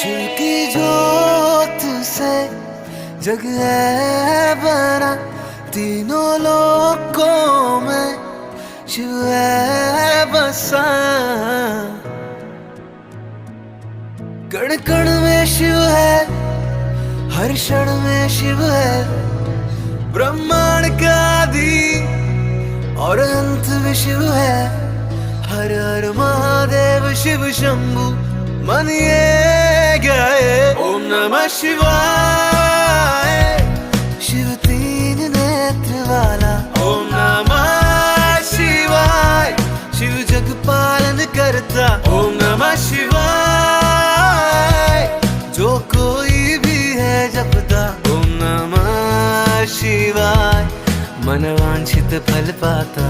शिव की जोत से जग है बना, तीनों लोकों में शिव है बसा। कण कण में शिव है, हर क्षण में शिव है, ब्रह्मांड का आदि और अंत भी शिव है। हर हर महादेव शिव शंभु मनिए गए। ओम नमः शिवाय, शिव तीन नेत्र वाला। ओम नमः शिवाय, शिव जग पालन करता। ओम नमः शिवाय, जो कोई भी है जपता। ओम नमः शिवाय, मन वांछित फल पाता।